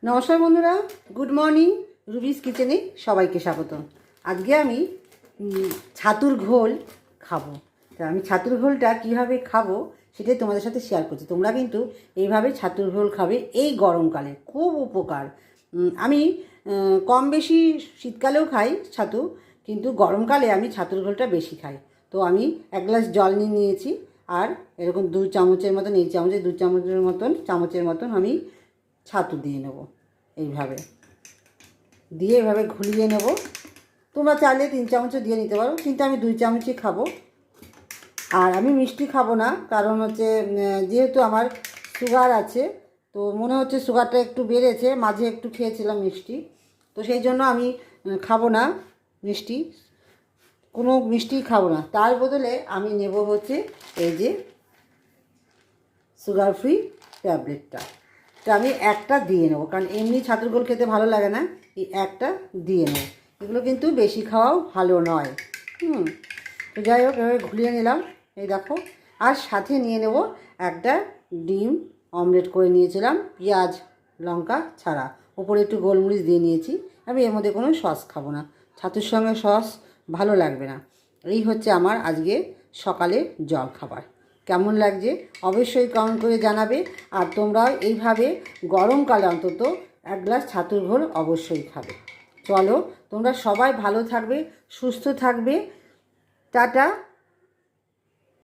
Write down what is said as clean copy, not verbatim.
নমস্কার বন্ধুরা, good morning. রুবিস কিচেনে সবাইকে স্বাগত। আজকে আমি ছাতুর ঘোল খাবো। তা আমি ছাতুর ঘোলটা কীভাবে খাবো সেটাই তোমাদের সাথে শেয়ার করছি। তোমরা কিন্তু এইভাবে ছাতুর ঘোল খাবে, এই গরমকালে খুব উপকার। আমি কম বেশি শীতকালেও খাই ছাতু, কিন্তু গরমকালে আমি ছাতুর ঘোলটা বেশি খাই। তো আমি 1 গ্লাস জল নিয়েছি, আর এরকম 2 চামচের মতন, এই চামচে 2 চামচের মতন আমি ছাতু দিয়ে নেব। এইভাবে দিয়ে এভাবে ঘুলিয়ে নেব। তোমরা চাইলে 3 চামচও দিয়ে নিতে পারো, কিন্তু আমি 2 চামচই খাবো। আর আমি মিষ্টি খাবো না, কারণ হচ্ছে যেহেতু আমার সুগার আছে, তো মনে হচ্ছে সুগারটা একটু বেড়েছে। মাঝে একটু খেয়েছিলাম মিষ্টি, তো সেই জন্য আমি খাবো না মিষ্টি, কোনো মিষ্টি খাবো না। তার বদলে আমি নেব হচ্ছে এই যে সুগার ফ্রি ট্যাবলেটটা। তো আমি একটা দিয়ে নেবো, কারণ এমনি ছাতুর ঘোল খেতে ভালো লাগে না, এই একটা দিয়ে নেব। এগুলো কিন্তু বেশি খাওয়াও ভালো নয়। তো যাই হোক, এভাবে ঘুরিয়ে নিলাম, এই দেখো। আর সাথে নিয়ে নেব একটা ডিম অমলেট করে নিয়েছিলাম, পেঁয়াজ লঙ্কা ছাড়া, ওপরে একটু গোলমরিচ দিয়ে নিয়েছি। আমি এর মধ্যে কোনো সস খাবো না, ছাতুর সঙ্গে সস ভালো লাগবে না। এই হচ্ছে আমার আজকে সকালে জল খাবার। কেমন লাগছে অবশ্যই কমেন্ট করে জানাবে। আর তোমরাও এইভাবে গরমকালে অন্তত 1 গ্লাস ছাতুর ঘোল অবশ্যই খাবে। চলো, তোমরা সবাই ভালো থাকবে, সুস্থ থাকবে। টাটা।